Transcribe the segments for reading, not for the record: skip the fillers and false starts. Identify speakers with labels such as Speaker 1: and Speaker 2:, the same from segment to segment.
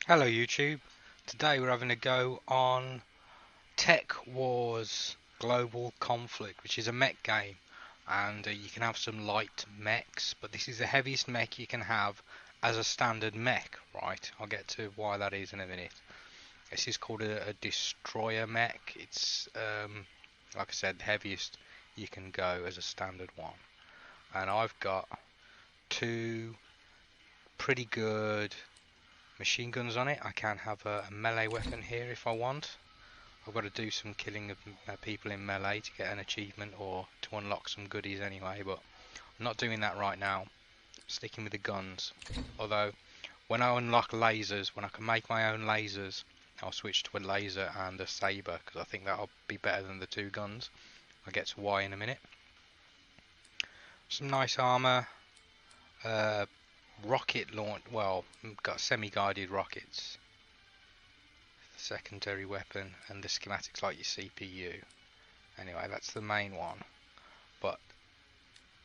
Speaker 1: Hello YouTube, today we're having a go on Tech Wars Global Conflict, which is a mech game, and you can have some light mechs, but this is the heaviest mech you can have as a standard mech, right? I'll get to why that is in a minute. This is called a destroyer mech. It's like I said, the heaviest you can go as a standard one, and I've got two pretty good machine guns on it. I can have a melee weapon here if I want. I've got to do some killing of people in melee to get an achievement or to unlock some goodies anyway, but I'm not doing that right now. Sticking with the guns. Although when I unlock lasers, when I can make my own lasers, I'll switch to a laser and a saber, because I think that'll be better than the two guns. I'll get to why in a minute. Some nice armor. Rocket launch, well, got semi-guided rockets, the secondary weapon, and the schematics like your CPU. Anyway, that's the main one. But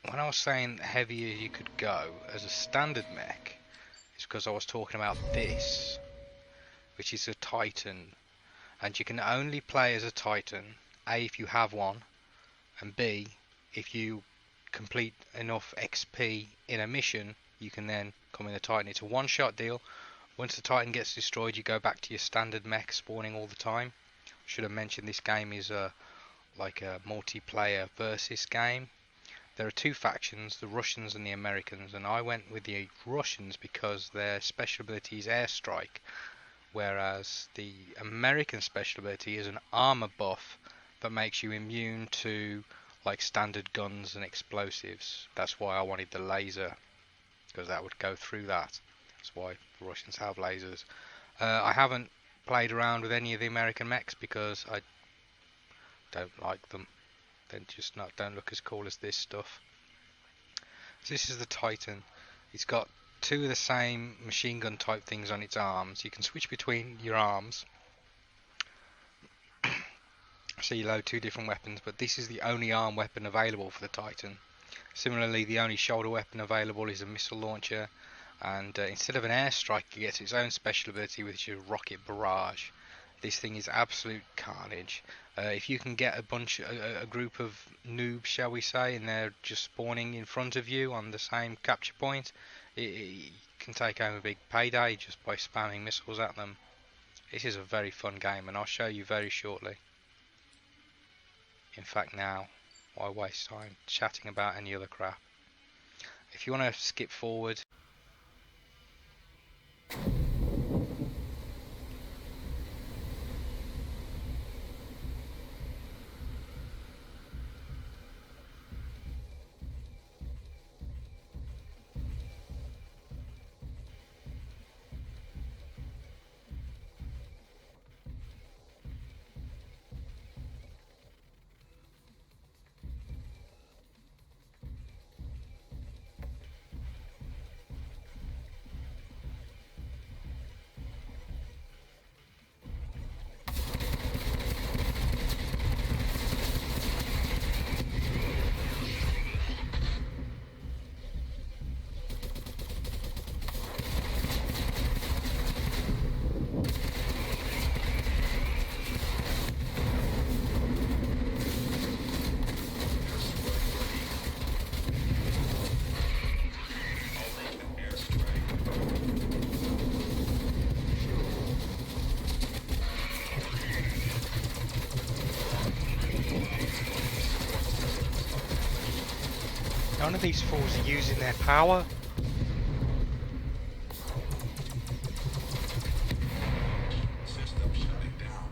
Speaker 1: when I was saying the heavier you could go as a standard mech, it's because I was talking about this, which is a Titan, and you can only play as a Titan, A, if you have one, and B, if you complete enough XP in a mission, you can then come in the Titan. It's a one-shot deal. Once the Titan gets destroyed, you go back to your standard mech spawning all the time. Should have mentioned this game is like a multiplayer versus game. There are two factions, the Russians and the Americans, and I went with the Russians because their special ability is airstrike, whereas the American special ability is an armor buff that makes you immune to like standard guns and explosives. That's why I wanted the laser, because that would go through that. That's why the Russians have lasers. I haven't played around with any of the American mechs because I don't like them. They just don't look as cool as this stuff. So this is the Titan. It's got two of the same machine gun type things on its arms. You can switch between your arms. So you load two different weapons, but this is the only arm weapon available for the Titan. Similarly, the only shoulder weapon available is a missile launcher, and instead of an airstrike, it gets its own special ability, which is rocket barrage. This thing is absolute carnage. If you can get a group of noobs, shall we say, and they're just spawning in front of you on the same capture point, it can take home a big payday just by spamming missiles at them. This is a very fun game, and I'll show you very shortly. In fact, now, why waste time chatting about any other crap? If you want to skip forward, none of these fools are using their power.
Speaker 2: System shutting down.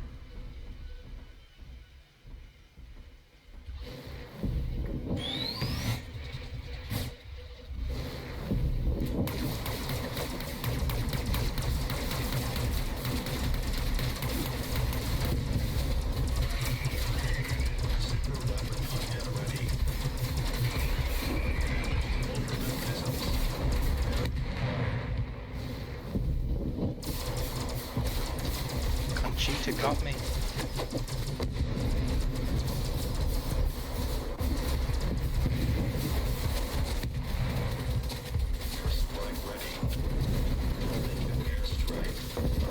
Speaker 2: Super weapons get ready.
Speaker 1: Conchita got me.
Speaker 2: Airstrike ready. Building an airstrike.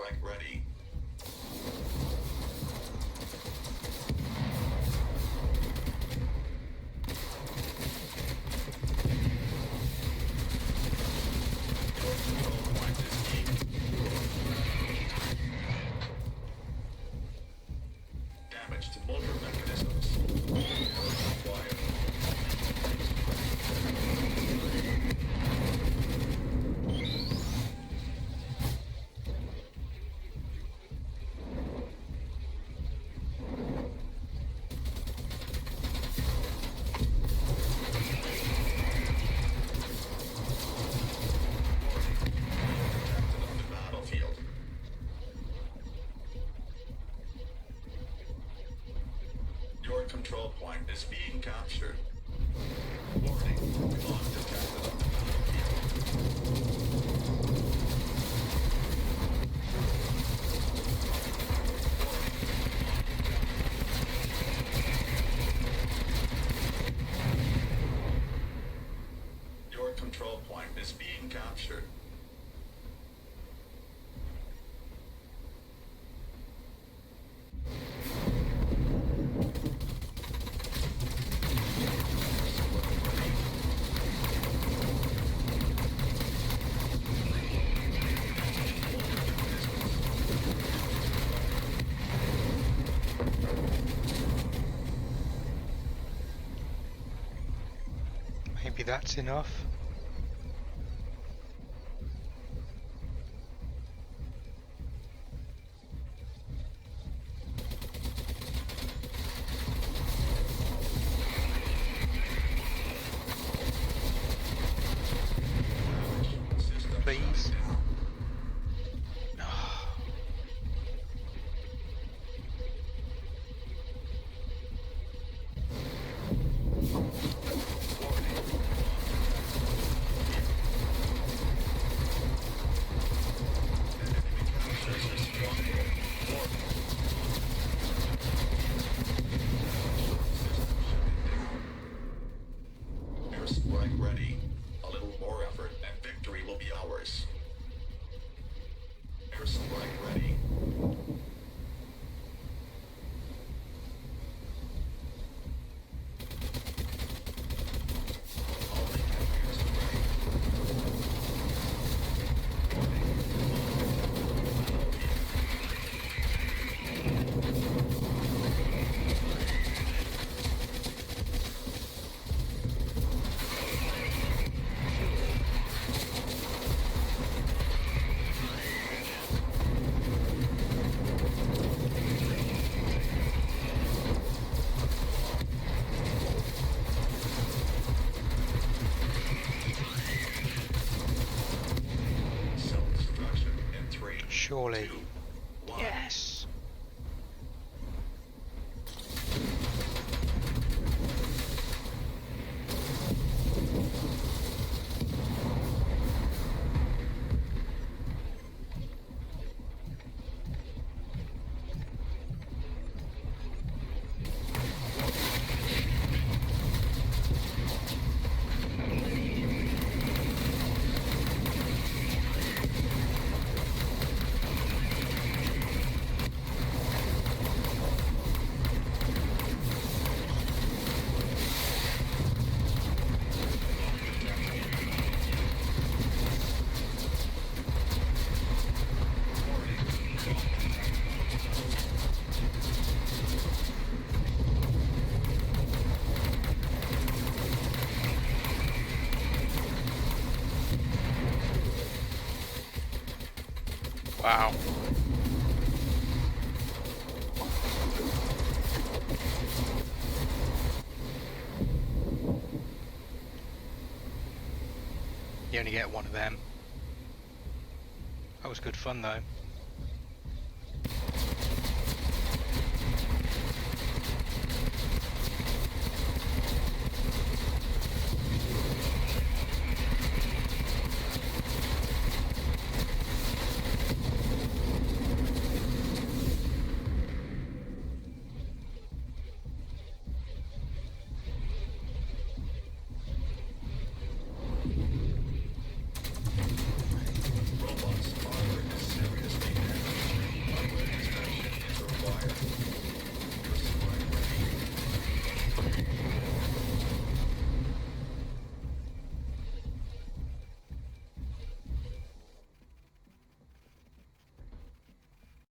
Speaker 2: strike ready. Your control point is weak. Damage to motor mechanisms. Repairs required. Detected on the battlefield. Your control point is being captured. Warning, bomb detected on the battlefield. Your control point is being captured.
Speaker 1: Maybe that's enough.
Speaker 2: System
Speaker 1: Please.
Speaker 2: shutting down. Airstrike ready. A little more effort and victory will be ours. Airstrike ready. All mechanic airstrike. Self-destruction in 3,
Speaker 1: Surely.
Speaker 2: 2, 1.
Speaker 1: Yes. Wow. You only get one of them. That was good fun though.